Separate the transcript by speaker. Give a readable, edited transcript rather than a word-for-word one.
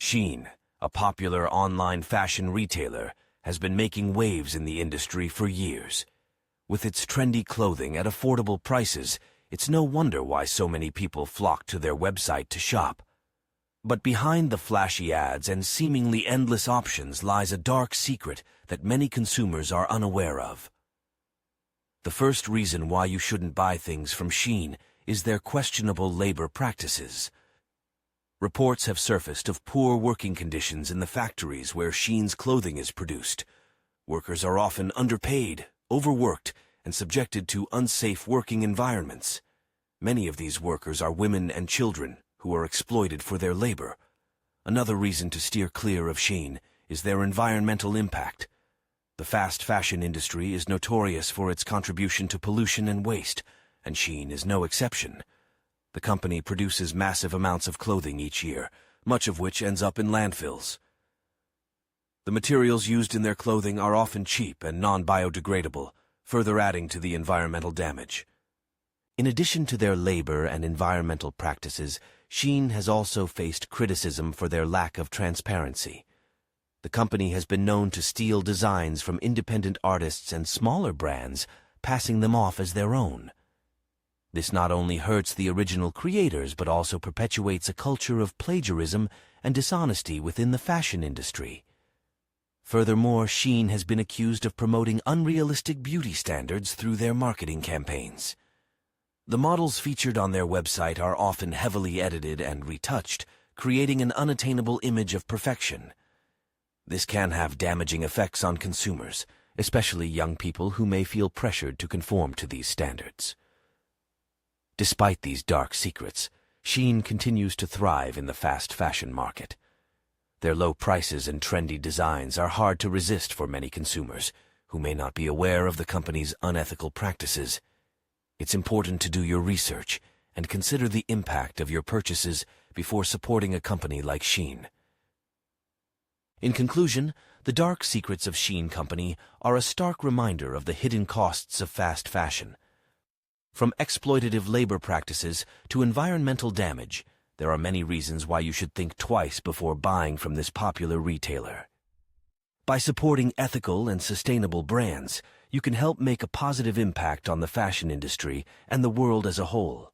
Speaker 1: Shein, a popular online fashion retailer, has been making waves in the industry for years. With its trendy clothing at affordable prices, it's no wonder why so many people flock to their website to shop. But behind the flashy ads and seemingly endless options lies a dark secret that many consumers are unaware of. The first reason why you shouldn't buy things from Shein is their questionable labor practices. Reports have surfaced of poor working conditions in the factories where Shein's clothing is produced. Workers are often underpaid, overworked, and subjected to unsafe working environments. Many of these workers are women and children who are exploited for their labor. Another reason to steer clear of Shein is their environmental impact. The fast fashion industry is notorious for its contribution to pollution and waste, and Shein is no exception. The company produces massive amounts of clothing each year, much of which ends up in landfills. The materials used in their clothing are often cheap and non-biodegradable, further adding to the environmental damage. In addition to their labor and environmental practices, Shein has also faced criticism for their lack of transparency. The company has been known to steal designs from independent artists and smaller brands, passing them off as their own. This not only hurts the original creators but also perpetuates a culture of plagiarism and dishonesty within the fashion industry. Furthermore, Shein has been accused of promoting unrealistic beauty standards through their marketing campaigns. The models featured on their website are often heavily edited and retouched, creating an unattainable image of perfection. This can have damaging effects on consumers, especially young people who may feel pressured to conform to these standards. Despite these dark secrets, Shein continues to thrive in the fast fashion market. Their low prices and trendy designs are hard to resist for many consumers who may not be aware of the company's unethical practices. It's important to do your research and consider the impact of your purchases before supporting a company like Shein. In conclusion, the dark secrets of Shein Company are a stark reminder of the hidden costs of fast fashion. From exploitative labor practices to environmental damage, there are many reasons why you should think twice before buying from this popular retailer. By supporting ethical and sustainable brands, you can help make a positive impact on the fashion industry and the world as a whole.